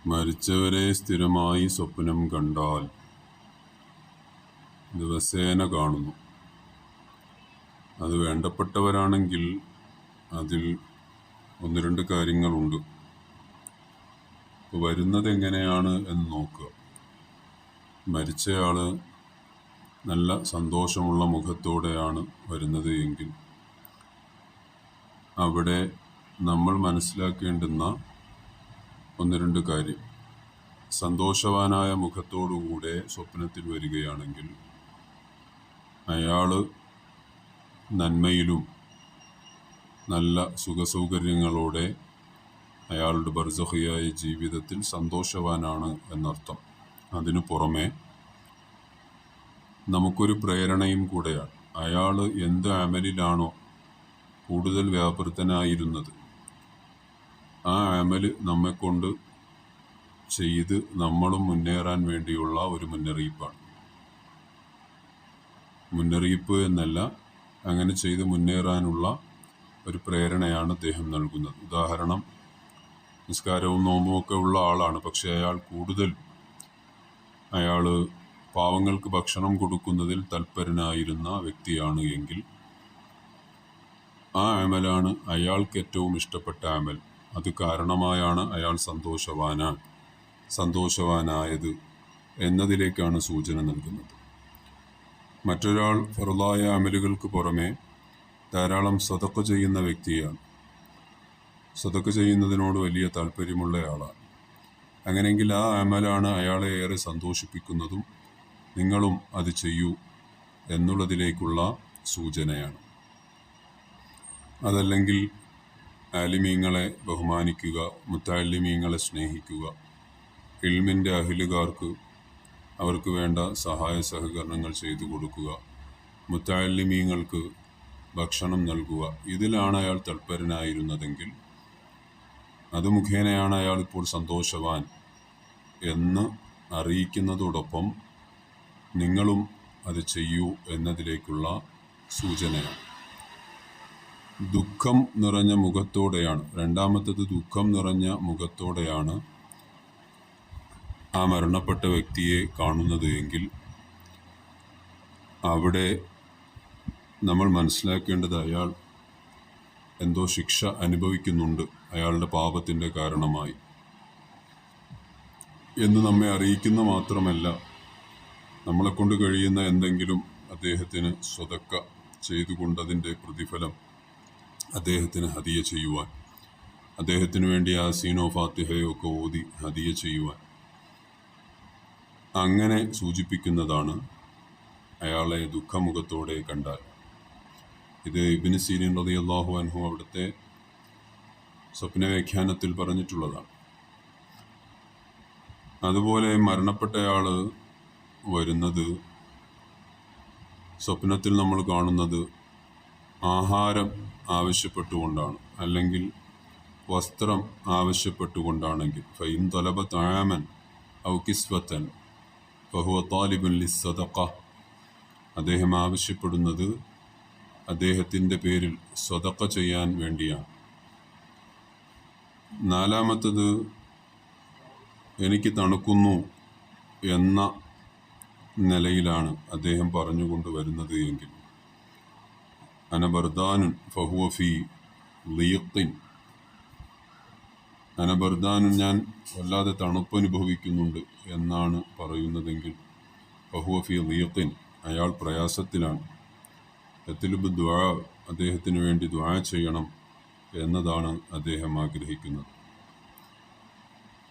മരിച്ചവരെ സ്ഥിരമായി സ്വപ്നം കണ്ടാൽ ദിവസേന കാണുന്നു. അത് വേണ്ടപ്പെട്ടവരാണെങ്കിൽ അതിൽ ഒന്ന് രണ്ട് കാര്യങ്ങളുണ്ട്. വരുന്നത് എങ്ങനെയാണ് എന്ന് നോക്കുക. മരിച്ചയാൾ നല്ല സന്തോഷമുള്ള മുഖത്തോടെയാണ് വരുന്നത് എങ്കിൽ അവിടെ നമ്മൾ മനസ്സിലാക്കേണ്ടുന്ന ഒന്ന് രണ്ട് കാര്യം, സന്തോഷവാനായ മുഖത്തോടുകൂടെ സ്വപ്നത്തിൽ വരികയാണെങ്കിൽ അയാൾ നന്മയിലും നല്ല സുഖസൗകര്യങ്ങളോടെ അയാളുടെ ബർസഖിയായ ജീവിതത്തിൽ സന്തോഷവാനാണ് എന്നർത്ഥം. അതിനു പുറമെ നമുക്കൊരു പ്രേരണയും കൂടെയാണ്. അയാൾ എന്ത് അമലിലാണോ കൂടുതൽ വ്യാപൃതനായിരുന്നത് ആ അമല് നമ്മെക്കൊണ്ട് ചെയ്ത് നമ്മളും മുന്നേറാൻ വേണ്ടിയുള്ള ഒരു മുന്നറിയിപ്പാണ്. മുന്നറിയിപ്പ് എന്നല്ല, അങ്ങനെ ചെയ്ത് മുന്നേറാനുള്ള ഒരു പ്രേരണയാണ് അദ്ദേഹം നൽകുന്നത്. ഉദാഹരണം, നിസ്കാരവും നോമ്പുമൊക്കെ ഉള്ള ആളാണ്, പക്ഷേ അയാൾ പാവങ്ങൾക്ക് ഭക്ഷണം കൊടുക്കുന്നതിൽ തൽപരനായിരുന്ന വ്യക്തിയാണ് എങ്കിൽ ആ അമലാണ് അയാൾക്ക് ഏറ്റവും ഇഷ്ടപ്പെട്ട അമൽ. അത് കാരണമായാണ് അയാൾ സന്തോഷവാനായത് എന്നതിലേക്കാണ് സൂചന നൽകുന്നത്. മറ്റൊരാൾ ഫർളായ അമലുകൾക്ക് പുറമെ ധാരാളം സദഖ ചെയ്യുന്ന വ്യക്തിയാണ്. സദഖ ചെയ്യുന്നതിനോട് വലിയ താല്പര്യമുള്ളയാളാണ്. അങ്ങനെയെങ്കിൽ ആ അമലാണ് അയാളെ ഏറെ സന്തോഷിപ്പിക്കുന്നതും നിങ്ങളും അത് ചെയ്യൂ എന്നുള്ളതിലേക്കുള്ള സൂചനയാണ്. അതല്ലെങ്കിൽ ആലിമീങ്ങളെ ബഹുമാനിക്കുക, മുത്തഅല്ലിമീങ്ങളെ സ്നേഹിക്കുക, ഇൽമിൻ്റെ അഹ്ലുകാർക്ക് അവർക്ക് വേണ്ട സഹായ സഹകരണങ്ങൾ ചെയ്തു കൊടുക്കുക, മുത്തഅല്ലിമീങ്ങൾക്ക് ഭക്ഷണം നൽകുക, ഇതിലാണ് അയാൾ തൽപരനായിരുന്നതെങ്കിൽ അത് മുഖേനയാണ് അയാൾ ഇപ്പോൾ സന്തോഷവാൻ എന്ന് അറിയിക്കുന്നതോടൊപ്പം നിങ്ങളും അത് ചെയ്യൂ എന്നതിലേക്കുള്ള സൂചനയാണ്. ദുഃഖം നിറഞ്ഞ മുഖത്തോടെയാണ്, രണ്ടാമത്തത് ദുഃഖം നിറഞ്ഞ മുഖത്തോടെയാണ് ആ മരണപ്പെട്ട വ്യക്തിയെ കാണുന്നത് എങ്കിൽ അവിടെ നമ്മൾ മനസ്സിലാക്കേണ്ടത് അയാൾ എന്തോ ശിക്ഷ അനുഭവിക്കുന്നുണ്ട് അയാളുടെ പാപത്തിൻ്റെ കാരണമായി എന്ന് നമ്മെ അറിയിക്കുന്ന മാത്രമല്ല, നമ്മളെക്കൊണ്ട് കഴിയുന്ന എന്തെങ്കിലും അദ്ദേഹത്തിന് സ്വതക്ക ചെയ്തുകൊണ്ട് അതിൻ്റെ പ്രതിഫലം അദ്ദേഹത്തിന് ഹദിയ ചെയ്യുവാൻ, അദ്ദേഹത്തിന് വേണ്ടി യാസീനോ ഫാത്തിഹയോ ഒക്കെ ഓതി ഹദിയ ചെയ്യുവാൻ, അങ്ങനെ സൂചിപ്പിക്കുന്നതാണ് അയാളെ ദുഃഖമുഖത്തോടെ കണ്ടാൽ. ഇത് ഇബ്നു സീരീൻ റളിയല്ലാഹു അൻഹു അവിടുത്തെ സ്വപ്നവ്യാഖ്യാനത്തിൽ പറഞ്ഞിട്ടുള്ളതാണ്. അതുപോലെ മരണപ്പെട്ടയാൾ വരുന്നത് സ്വപ്നത്തിൽ നമ്മൾ കാണുന്നത് ആഹാരം ആവശ്യപ്പെട്ടുകൊണ്ടാണ്, അല്ലെങ്കിൽ വസ്ത്രം ആവശ്യപ്പെട്ടുകൊണ്ടാണെങ്കിൽ ഫൈൻ തലബ തആമൻ ഔ കിസ്വത്തൻ ഫഹുവ താലിബുൻ ലിസ്സദഖ, അദ്ദേഹം ആവശ്യപ്പെടുന്നത് അദ്ദേഹത്തിൻ്റെ പേരിൽ സ്വതക്ക ചെയ്യാൻ വേണ്ടിയാണ്. നാലാമത്തത്, എനിക്ക് തണുക്കുന്നു എന്ന നിലയിലാണ് അദ്ദേഹം പറഞ്ഞുകൊണ്ട് വരുന്നത് എങ്കിൽ അനബർദാനുൻ ഫഹുവ ഫി ളിയഖിൻ, അനബർദാനുൻ ഞാൻ വല്ലാതെ തണുപ്പ് അനുഭവിക്കുന്നുണ്ട് എന്നാണ് പറയുന്നതെങ്കിൽ ഫഹുവ ഫി ളിയഖിൻ, അയാൾ പ്രയാസത്തിലാണ്. യത്ലുബു ദുആ, അദ്ദേഹത്തിന് വേണ്ടി ദുആ ചെയ്യണം എന്നതാണ് അദ്ദേഹം ആഗ്രഹിക്കുന്നത്.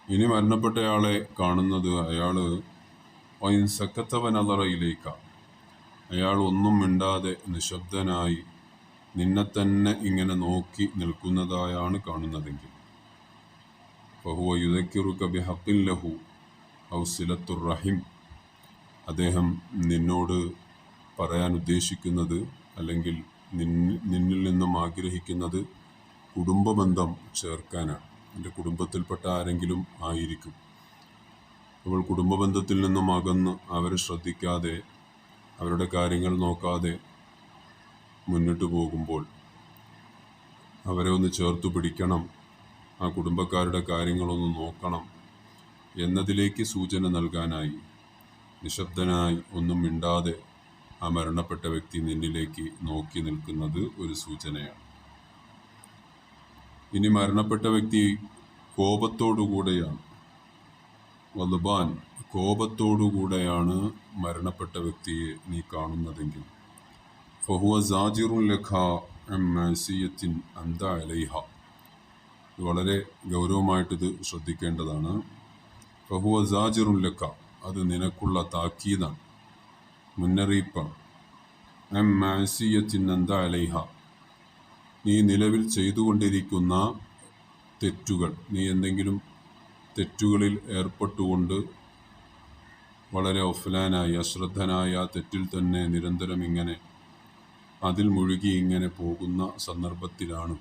ഇനി മരണപ്പെട്ടയാളെ കാണുന്നത് അയാൾ വൈൻ സക്കത്തവ നളറയിലേക്ക, അയാൾ ഒന്നും മിണ്ടാതെ നിശബ്ദനായി നിന്നെ തന്നെ ഇങ്ങനെ നോക്കി നിൽക്കുന്നതായാണ് കാണുന്നതെങ്കിൽ ഫഹുവ യുദക്കിറുക ബിഹഖിൻ ലഹു ഔ സിലത്തുർ റഹിം, അദ്ദേഹം നിന്നോട് പറയാൻ ഉദ്ദേശിക്കുന്നത് അല്ലെങ്കിൽ നിന്നിൽ നിന്നും ആഗ്രഹിക്കുന്നത് കുടുംബബന്ധം ചേർക്കാനാണ്. എൻ്റെ കുടുംബത്തിൽപ്പെട്ട ആരെങ്കിലും ആയിരിക്കും. അപ്പോൾ കുടുംബബന്ധത്തിൽ നിന്നും അകന്ന് അവരെ ശ്രദ്ധിക്കാതെ അവരുടെ കാര്യങ്ങൾ നോക്കാതെ മുന്നിട്ട് പോകുമ്പോൾ അവരെ ഒന്ന് ചേർത്തു പിടിക്കണം, ആ കുടുംബക്കാരുടെ കാര്യങ്ങളൊന്ന് നോക്കണം എന്നതിലേക്ക് സൂചന നൽകാനായി നിശബ്ദനായി ഒന്നും മിണ്ടാതെ ആ മരണപ്പെട്ട വ്യക്തി നിന്നിലേക്ക് നോക്കി നിൽക്കുന്നത് ഒരു സൂചനയാണ്. ഇനി മരണപ്പെട്ട വ്യക്തി കോപത്തോടുകൂടെയാണ്, വലുബാൻ കോപത്തോടുകൂടെയാണ് മരണപ്പെട്ട വ്യക്തിയെ നീ കാണുന്നതെങ്കിൽ ഫഹുവ സാജിറുൻ ലഖ അൻ മഅസിയത്തിൻ അൻത അലൈഹ. വളരെ ഗൗരവമായിട്ടിത് ശ്രദ്ധിക്കേണ്ടതാണ്. ഫഹുവ സാജിറുൻ ലഖ, അത് നിനക്കുള്ള താക്കീതാണ്, മുന്നറിയിപ്പാണ്. അൻ മഅസിയത്തിൻ അൻത അലൈഹ, നീ നിലവിൽ ചെയ്തുകൊണ്ടിരിക്കുന്ന തെറ്റുകൾ, നീ എന്തെങ്കിലും തെറ്റുകളിൽ ഏർപ്പെട്ടുകൊണ്ട് വളരെ ഒഫ്ലാനായി അശ്രദ്ധനായി ആ തെറ്റിൽ തന്നെ നിരന്തരം ഇങ്ങനെ അതിൽ മുഴുകി ഇങ്ങനെ പോകുന്ന സന്ദർഭത്തിലാണ്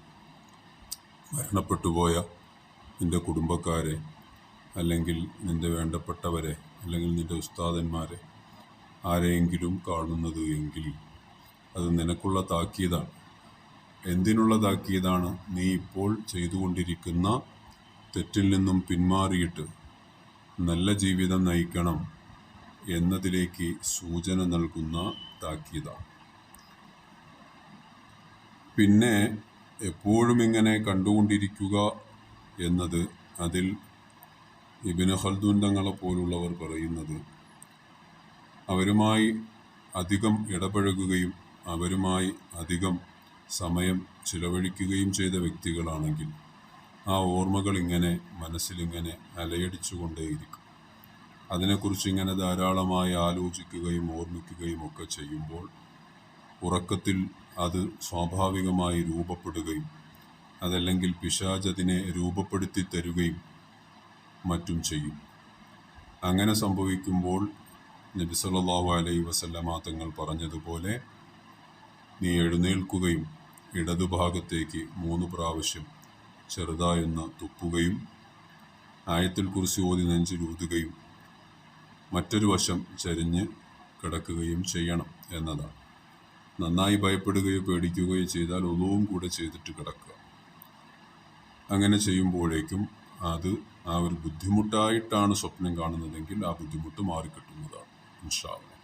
മരണപ്പെട്ടുപോയ നിൻ്റെ കുടുംബക്കാരെ, അല്ലെങ്കിൽ നിൻ്റെ വേണ്ടപ്പെട്ടവരെ, അല്ലെങ്കിൽ നിൻ്റെ ഉസ്താദന്മാരെ ആരെയെങ്കിലും കാണുന്നത് എങ്കിൽ അത് നിനക്കുള്ള താക്കീതാണ്. എന്തിനുള്ള താക്കീതാണ്? നീ ഇപ്പോൾ ചെയ്തുകൊണ്ടിരിക്കുന്ന തെറ്റിൽ നിന്നും പിന്മാറിയിട്ട് നല്ല ജീവിതം നയിക്കണം എന്നതിലേക്ക് സൂചന നൽകുന്ന താക്കീതാണ്. പിന്നെ എപ്പോഴും ഇങ്ങനെ കണ്ടുകൊണ്ടിരിക്കുക എന്നത്, അതിൽ ഇബ്നു ഖൽദൂൻ തങ്ങളെ പോലുള്ളവർ പറയുന്നത്, അവരുമായി അധികം ഇടപഴകുകയും അവരുമായി അധികം സമയം ചിലവഴിക്കുകയും ചെയ്ത വ്യക്തികളാണെങ്കിൽ ആ ഓർമ്മകൾ ഇങ്ങനെ മനസ്സിലിങ്ങനെ അലയടിച്ചുകൊണ്ടേയിരിക്കും. അതിനെക്കുറിച്ച് ഇങ്ങനെ ധാരാളമായി ആലോചിക്കുകയും ഓർമ്മിക്കുകയും ഒക്കെ ചെയ്യുമ്പോൾ ഉറക്കത്തിൽ അത് സ്വാഭാവികമായി രൂപപ്പെടുകയും അതല്ലെങ്കിൽ പിശാച് അതിനെ രൂപപ്പെടുത്തി തരുകയും മറ്റും ചെയ്യും. അങ്ങനെ സംഭവിക്കുമ്പോൾ നബി സല്ലല്ലാഹു അലൈഹി വസല്ലമ തങ്ങൾ പറഞ്ഞതുപോലെ നീ എഴുന്നേൽക്കുകയും ഇടതുഭാഗത്തേക്ക് 3 പ്രാവശ്യം ചെറുതായൊന്ന് തുപ്പുകയും ആയത്തുൽ കുർസി ഓതി നെഞ്ചിലൂതുകയും മറ്റൊരു വശം ചരിഞ്ഞ് കിടക്കുകയും ചെയ്യണം എന്നതാണ്. നന്നായി ഭയപ്പെടുകയോ പേടിക്കുകയോ ചെയ്താൽ ഒന്നുവും കൂടെ ചെയ്തിട്ട് കിടക്കുക. അങ്ങനെ ചെയ്യുമ്പോഴേക്കും അത് ആ ഒരു ബുദ്ധിമുട്ടായിട്ടാണ് സ്വപ്നം കാണുന്നതെങ്കിൽ ആ ബുദ്ധിമുട്ട് മാറിക്കിട്ടുന്നതാണ് ഇൻഷാ അല്ലാഹ്.